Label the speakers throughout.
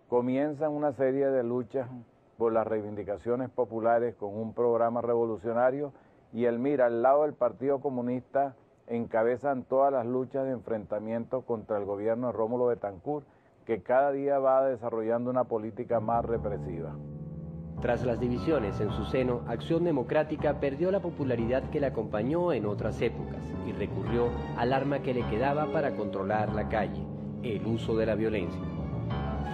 Speaker 1: comienzan una serie de luchas por las reivindicaciones populares con un programa revolucionario, y Elmira, al lado del Partido Comunista, encabezan todas las luchas de enfrentamiento contra el gobierno de Rómulo Betancourt, que cada día va desarrollando una política más represiva.
Speaker 2: Tras las divisiones en su seno, Acción Democrática perdió la popularidad que la acompañó en otras épocas y recurrió al arma que le quedaba para controlar la calle, el uso de la violencia.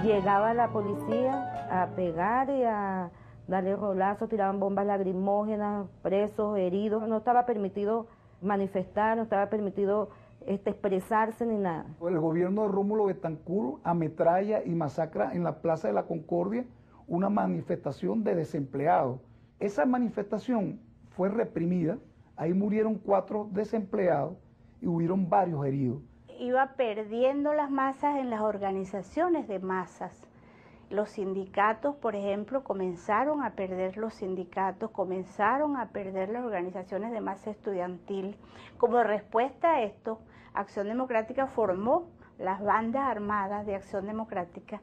Speaker 3: Llegaba la policía a pegar y a darle rolazos, tiraban bombas lacrimógenas, presos, heridos. No estaba permitido manifestar, no estaba permitido expresarse ni nada.
Speaker 4: El gobierno de Rómulo Betancourt ametralla y masacra en la Plaza de la Concordia una manifestación de desempleados. Esa manifestación fue reprimida, ahí murieron 4 desempleados y hubieron varios heridos.
Speaker 5: Iba perdiendo las masas en las organizaciones de masas. Los sindicatos, por ejemplo, comenzaron a perder los sindicatos, comenzaron a perder las organizaciones de masa estudiantil. Como respuesta a esto, Acción Democrática formó las bandas armadas de Acción Democrática,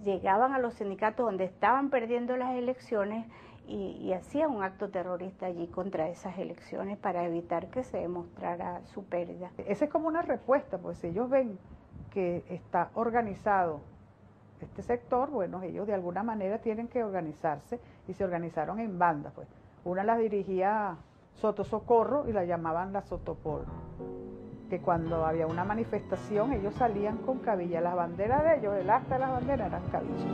Speaker 5: llegaban a los sindicatos donde estaban perdiendo las elecciones y hacían un acto terrorista allí contra esas elecciones para evitar que se demostrara su pérdida.
Speaker 6: Esa es como una respuesta, pues si ellos ven que está organizado este sector, bueno, ellos de alguna manera tienen que organizarse y se organizaron en bandas, pues. Una las dirigía Soto Socorro y la llamaban la Sotopol, que cuando había una manifestación ellos salían con cabilla, las banderas de ellos, el asta de las banderas eran cabillas.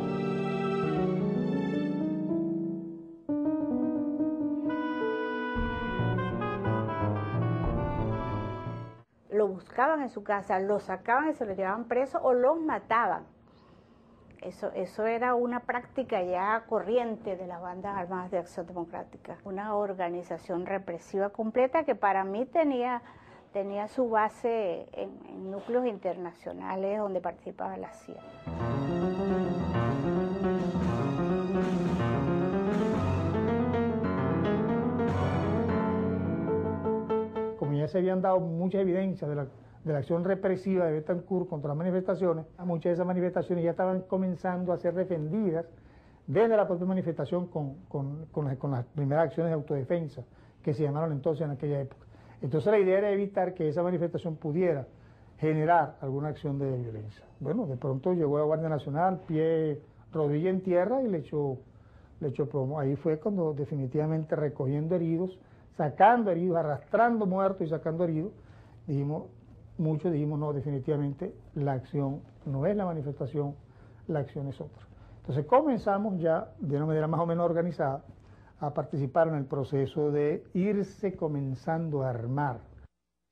Speaker 5: Lo buscaban en su casa, lo sacaban y se lo llevaban preso o los mataban. Eso era una práctica ya corriente de las bandas armadas de Acción Democrática. Una organización represiva completa que para mí tenía su base en núcleos internacionales donde participaba la CIA.
Speaker 7: Como ya se habían dado muchas evidencias de la acción represiva de Betancourt contra las manifestaciones, muchas de esas manifestaciones ya estaban comenzando a ser defendidas desde la propia manifestación con las primeras acciones de autodefensa que se llamaron entonces en aquella época. Entonces la idea era evitar que esa manifestación pudiera generar alguna acción de violencia. Bueno, de pronto llegó la Guardia Nacional, pie, rodilla en tierra y le echó plomo. Ahí fue cuando definitivamente recogiendo heridos, sacando heridos, arrastrando muertos y sacando heridos, muchos dijimos no, definitivamente la acción no es la manifestación, la acción es otra. Entonces comenzamos ya de una manera más o menos organizada a participar en el proceso de irse comenzando a armar.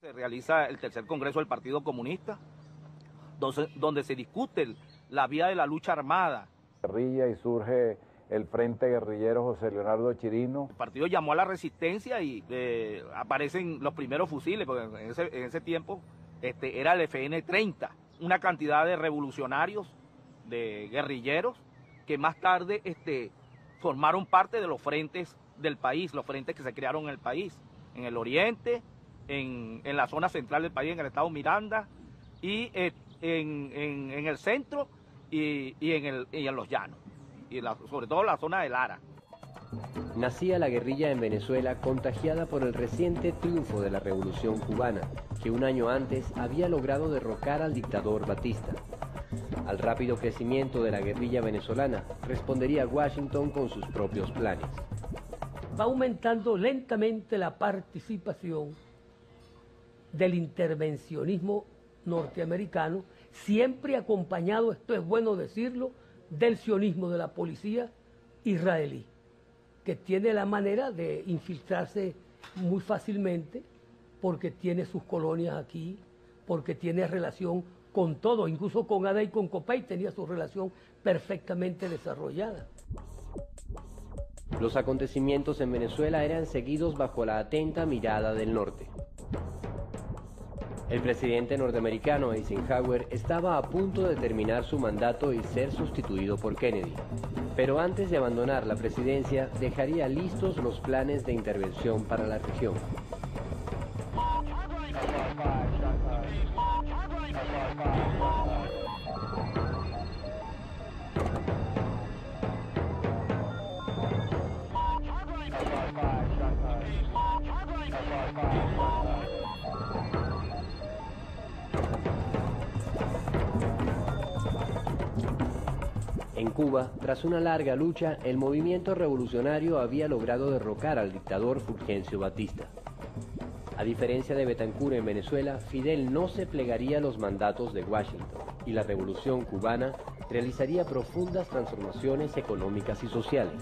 Speaker 8: Se realiza el tercer congreso del Partido Comunista, donde se discute la vía de la lucha armada.
Speaker 1: Guerrilla y surge el Frente Guerrillero José Leonardo Chirino.
Speaker 8: El partido llamó a la resistencia y aparecen los primeros fusiles, porque en ese tiempo era el FN-30, una cantidad de revolucionarios, de guerrilleros, que más tarde formaron parte de los frentes del país, los frentes que se crearon en el país, en el oriente, en la zona central del país, en el estado Miranda, y en el centro y en los llanos, y sobre todo la zona de Lara.
Speaker 2: Nacía la guerrilla en Venezuela contagiada por el reciente triunfo de la Revolución Cubana, que un año antes había logrado derrocar al dictador Batista. Al rápido crecimiento de la guerrilla venezolana respondería Washington con sus propios planes.
Speaker 9: Va aumentando lentamente la participación del intervencionismo norteamericano, siempre acompañado, esto es bueno decirlo, del sionismo de la policía israelí, que tiene la manera de infiltrarse muy fácilmente porque tiene sus colonias aquí, porque tiene relación con todo, incluso con Ada y con Copey tenía su relación perfectamente desarrollada.
Speaker 2: Los acontecimientos en Venezuela eran seguidos bajo la atenta mirada del norte. El presidente norteamericano Eisenhower estaba a punto de terminar su mandato y ser sustituido por Kennedy. Pero antes de abandonar la presidencia, dejaría listos los planes de intervención para la región. En Cuba, tras una larga lucha, el movimiento revolucionario había logrado derrocar al dictador Fulgencio Batista. A diferencia de Betancur en Venezuela, Fidel no se plegaría a los mandatos de Washington y la revolución cubana realizaría profundas transformaciones económicas y sociales.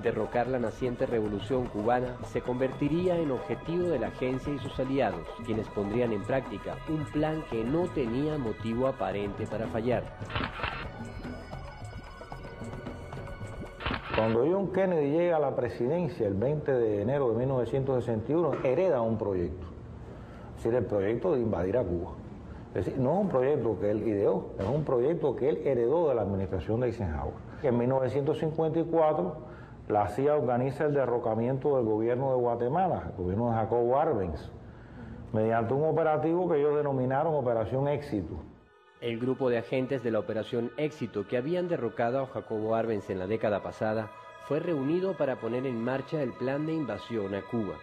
Speaker 2: Derrocar la naciente revolución cubana se convertiría en objetivo de la agencia y sus aliados, quienes pondrían en práctica un plan que no tenía motivo aparente para fallar.
Speaker 10: Cuando John Kennedy llega a la presidencia el 20 de enero de 1961, hereda un proyecto, es decir, el proyecto de invadir a Cuba. Es decir, no es un proyecto que él ideó, es un proyecto que él heredó de la administración de Eisenhower. En 1954, la CIA organiza el derrocamiento del gobierno de Guatemala, el gobierno de Jacobo Arbenz, mediante un operativo que ellos denominaron Operación Éxito.
Speaker 2: El grupo de agentes de la Operación Éxito que habían derrocado a Jacobo Arbenz en la década pasada fue reunido para poner en marcha el plan de invasión a Cuba.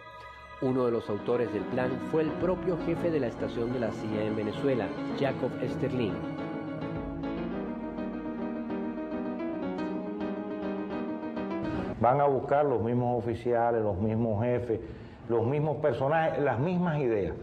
Speaker 2: Uno de los autores del plan fue el propio jefe de la estación de la CIA en Venezuela, Jacob Sterling.
Speaker 10: Van a buscar los mismos oficiales, los mismos jefes, los mismos personajes, las mismas ideas.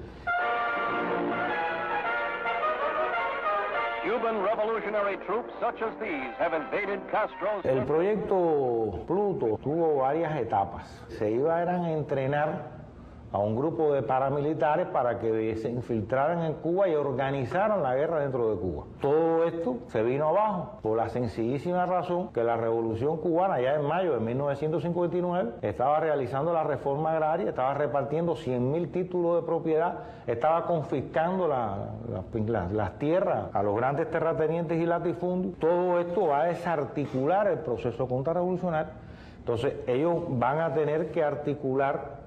Speaker 10: El proyecto Pluto tuvo varias etapas. Se iban a entrenar a un grupo de paramilitares para que se infiltraran en Cuba y organizaran la guerra dentro de Cuba. Todo esto se vino abajo por la sencillísima razón que la Revolución Cubana, ya en mayo de 1959, estaba realizando la reforma agraria, estaba repartiendo 100.000 títulos de propiedad, estaba confiscando las tierras a los grandes terratenientes y latifundios. Todo esto va a desarticular el proceso contrarrevolucionario. Entonces ellos van a tener que articular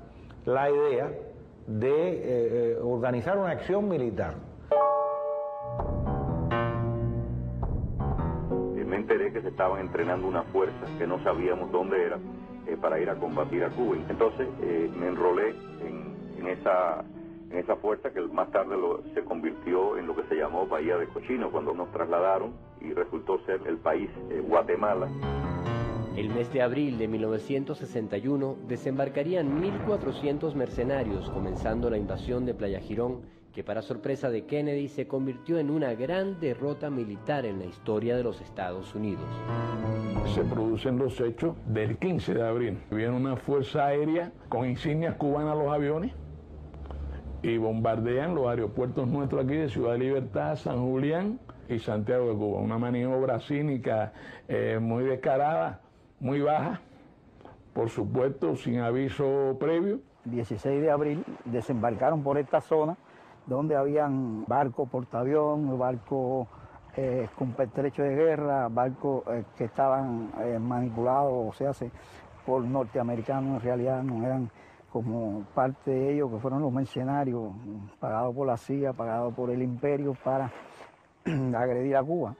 Speaker 10: la idea de organizar una acción militar.
Speaker 11: Me enteré que se estaban entrenando una fuerza que no sabíamos dónde era para ir a combatir a Cuba. Entonces me enrolé en esa fuerza que más tarde se convirtió en lo que se llamó Bahía de Cochino, cuando nos trasladaron y resultó ser el país Guatemala.
Speaker 2: El mes de abril de 1961 desembarcarían 1.400 mercenarios, comenzando la invasión de Playa Girón, que para sorpresa de Kennedy se convirtió en una gran derrota militar en la historia de los Estados Unidos.
Speaker 12: Se producen los hechos del 15 de abril. Viene una fuerza aérea con insignias cubanas a los aviones y bombardean los aeropuertos nuestros aquí de Ciudad de Libertad, San Julián y Santiago de Cuba. Una maniobra cínica muy descarada, muy baja, por supuesto, sin aviso previo.
Speaker 13: El 16 de abril desembarcaron por esta zona donde habían barcos portaavión, barcos con pertrecho de guerra, barcos que estaban manipulados, o sea, por norteamericanos. En realidad no eran como parte de ellos, que fueron los mercenarios pagados por la CIA, pagados por el imperio para agredir a Cuba.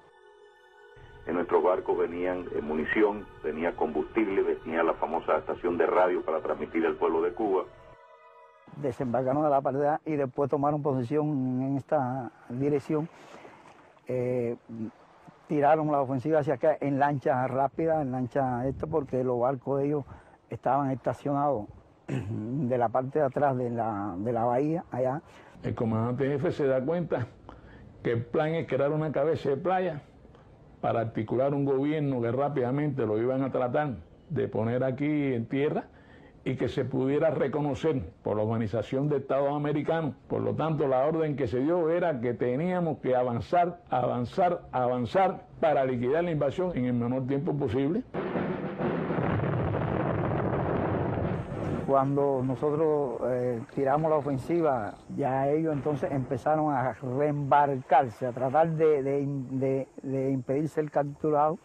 Speaker 11: En nuestros barcos venían munición, venía combustible, venía la famosa estación de radio para transmitir al pueblo de Cuba.
Speaker 13: Desembarcaron de la partida y después tomaron posición en esta dirección. Tiraron la ofensiva hacia acá en lancha rápida, porque los barcos de ellos estaban estacionados de la parte de atrás de la bahía, allá.
Speaker 12: El comandante jefe se da cuenta que el plan es crear una cabeza de playa para articular un gobierno que rápidamente lo iban a tratar de poner aquí en tierra y que se pudiera reconocer por la Organización de Estados Americanos. Por lo tanto, la orden que se dio era que teníamos que avanzar para liquidar la invasión en el menor tiempo posible.
Speaker 13: Cuando nosotros tiramos la ofensiva, ya ellos entonces empezaron a reembarcarse, a tratar de impedir ser capturados